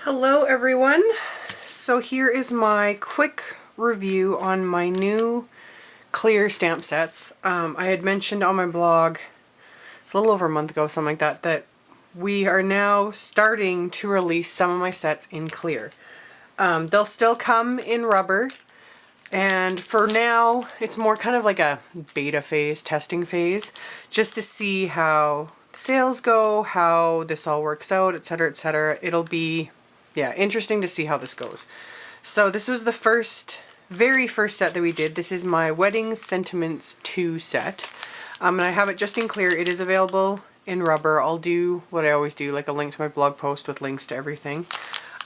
Hello everyone. So here is my quick review on my new clear stamp sets. I had mentioned on my blog, it's a little over a month ago, something like that, that we are now starting to release some of my sets in clear. They'll still come in rubber, and for now it's more kind of like a beta phase, testing phase, just to see how the sales go, how this all works out, etc., etc. It'll be interesting to see how this goes. So this was the very first set that we did. This is my Wedding Sentiments 2 set. And I have it just in clear. It is available in rubber. I'll do what I always do, like a link to my blog post with links to everything.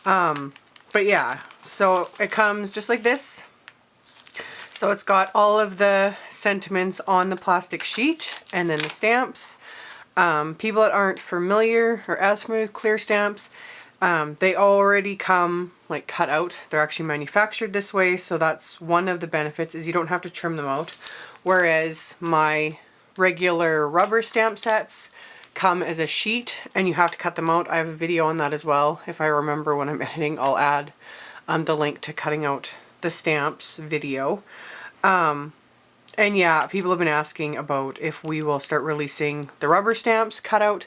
But yeah, so it comes just like this. So it's got all of the sentiments on the plastic sheet and then the stamps. People that aren't familiar or as familiar with clear stamps, they already come like cut out. They're actually manufactured this way, so that's one of the benefits, is you don't have to trim them out. Whereas my regular rubber stamp sets come as a sheet and you have to cut them out. I have a video on that as well. If I remember when I'm editing, I'll add the link to cutting out the stamps video. And yeah, people have been asking about if we will start releasing the rubber stamps cut out.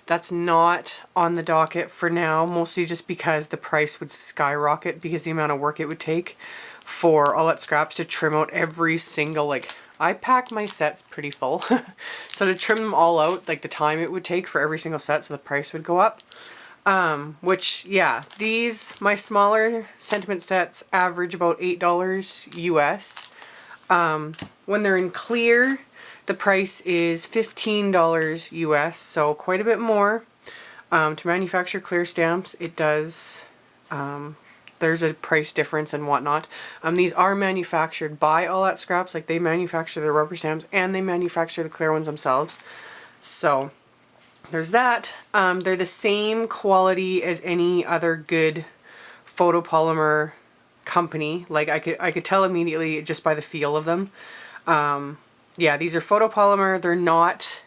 That's not on the docket for now, mostly just because the price would skyrocket because the amount of work it would take for all that scraps to trim out every single, like, I pack my sets pretty full. So to trim them all out, like the time it would take for every single set, so the price would go up. Which, yeah, these, my smaller sentiment sets average about $8 US. When they're in clear, the price is $15 US, so quite a bit more. To manufacture clear stamps, it does, there's a price difference and whatnot. These are manufactured by All That Scraps, like they manufacture the rubber stamps and they manufacture the clear ones themselves. So there's that. They're the same quality as any other good photopolymer company. Like I could tell immediately just by the feel of them. Yeah, these are photopolymer. They're not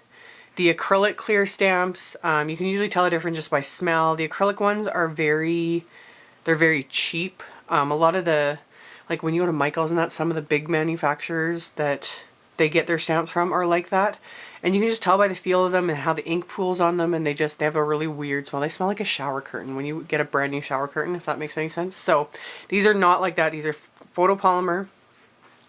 the acrylic clear stamps. You can usually tell a difference just by smell. The acrylic ones are they're very cheap. A lot of the, like when you go to Michael's and that, some of the big manufacturers that they get their stamps from are like that. And you can just tell by the feel of them and how the ink pools on them, and they have a really weird smell. They smell like a shower curtain when you get a brand new shower curtain, if that makes any sense. So these are not like that. These are photopolymer.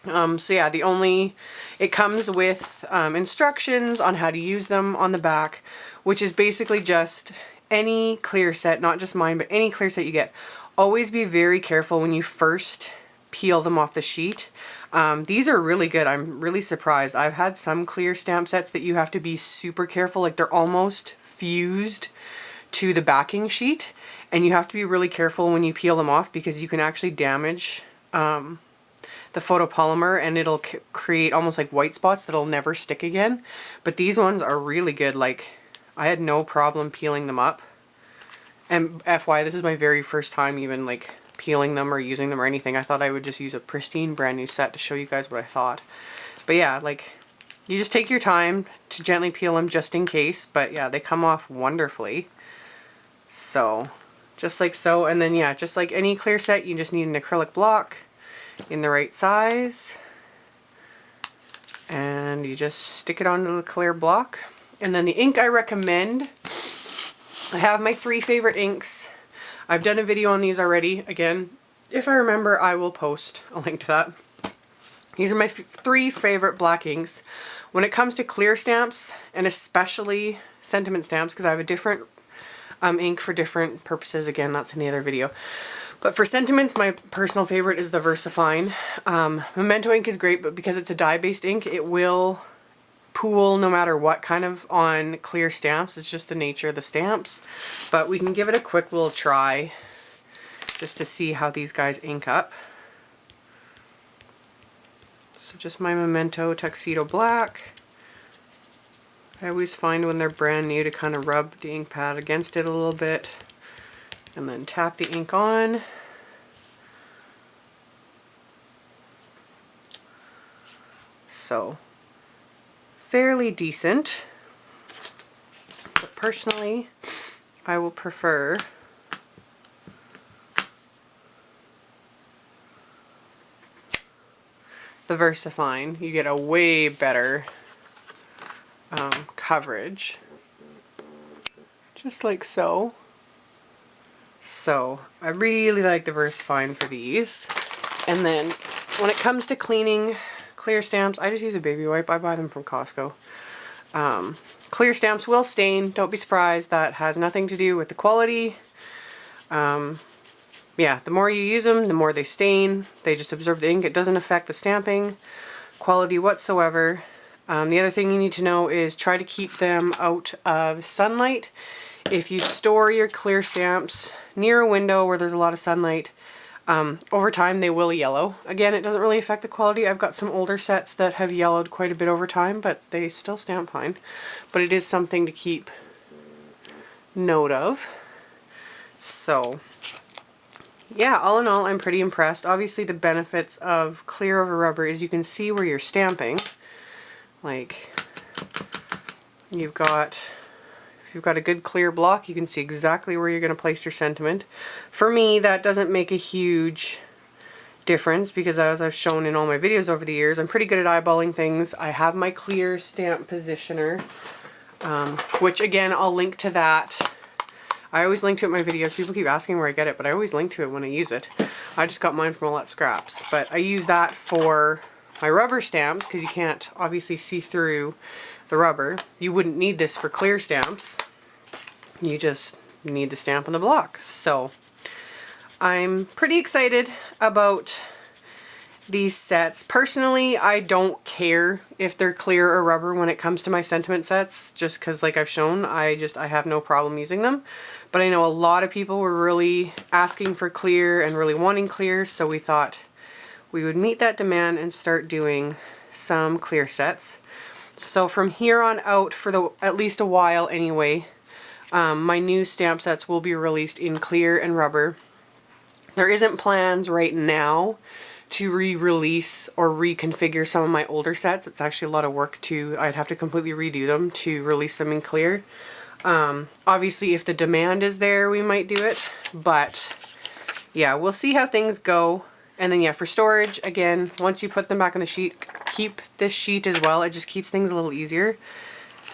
So yeah, it comes with instructions on how to use them on the back, which is basically just any clear set, not just mine, but any clear set you get. Always be very careful when you first peel them off the sheet. These are really good. I'm really surprised. I've had some clear stamp sets that you have to be super careful, like they're almost fused to the backing sheet, and you have to be really careful when you peel them off because you can actually damage the photopolymer, and it'll create almost like white spots that'll never stick again. But these ones are really good. Like, I had no problem peeling them up. And FYI, this is my very first time even like peeling them or using them or anything. I thought I would just use a pristine brand new set to show you guys what I thought. But yeah, like, you just take your time to gently peel them just in case. But yeah, they come off wonderfully. So, just like so. And then yeah, just like any clear set, you just need an acrylic block in the right size, and you just stick it onto the clear block. And then the ink I recommend, I have my 3 favorite inks. I've done a video on these already. Again, if I remember, I will post a link to that. These are my 3 favorite black inks. When it comes to clear stamps, and especially sentiment stamps, because I have a different ink for different purposes. Again, that's in the other video. But for sentiments, my personal favorite is the VersaFine. Memento ink is great, but because it's a dye-based ink, it will pool no matter what kind of on clear stamps. It's just the nature of the stamps. But we can give it a quick little try just to see how these guys ink up. So just my Memento Tuxedo Black. I always find when they're brand new to kind of rub the ink pad against it a little bit, and then tap the ink on. So, fairly decent. But personally, I will prefer the VersaFine, you get a way better coverage. Just like so. So I really like the VersaFine for these. And then when it comes to cleaning clear stamps, I just use a baby wipe. I buy them from Costco. Clear stamps will stain. Don't be surprised. That has nothing to do with the quality. Yeah, the more you use them, the more they stain. They just absorb the ink. It doesn't affect the stamping quality whatsoever. The other thing you need to know is try to keep them out of sunlight. If you store your clear stamps near a window where there's a lot of sunlight, over time they will yellow. Again, it doesn't really affect the quality. I've got some older sets that have yellowed quite a bit over time, but they still stamp fine. But it is something to keep note of. So yeah, all in all, I'm pretty impressed. Obviously the benefits of clear over rubber is you can see where you're stamping. Like, if you've got a good clear block, you can see exactly where you're going to place your sentiment. For me, that doesn't make a huge difference because, as I've shown in all my videos over the years, I'm pretty good at eyeballing things. I have my clear stamp positioner, which again, I'll link to that. I always link to it in my videos. People keep asking where I get it, but I always link to it when I use it. I just got mine from All That Scraps, but I use that for my rubber stamps because you can't obviously see through the rubber. You wouldn't need this for clear stamps. You just need the stamp on the block. So I'm pretty excited about these sets. Personally, I don't care if they're clear or rubber when it comes to my sentiment sets, just because, like I've shown, I have no problem using them. But I know a lot of people were really asking for clear and really wanting clear, so we thought we would meet that demand and start doing some clear sets. So from here on out, for at least a while anyway, my new stamp sets will be released in clear and rubber. There isn't plans right now to re-release or reconfigure some of my older sets. It's actually a lot of work I'd have to completely redo them to release them in clear. Obviously if the demand is there, we might do it, but yeah, we'll see how things go. And then yeah, for storage, again, once you put them back on the sheet, keep this sheet as well. It just keeps things a little easier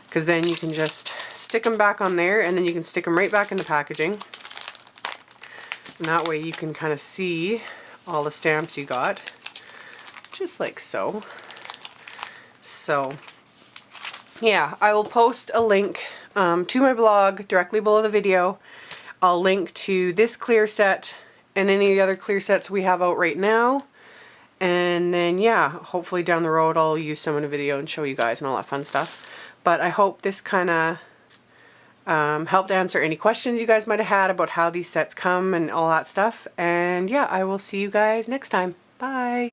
because then you can just stick them back on there and then you can stick them right back in the packaging. And that way you can kind of see all the stamps you got, just like so. So yeah, I will post a link to my blog directly below the video. I'll link to this clear set and any of the other clear sets we have out right now. And then yeah, hopefully down the road I'll use some in a video and show you guys and all that fun stuff. But I hope this kind of helped answer any questions you guys might have had about how these sets come and all that stuff. And yeah, I will see you guys next time. Bye!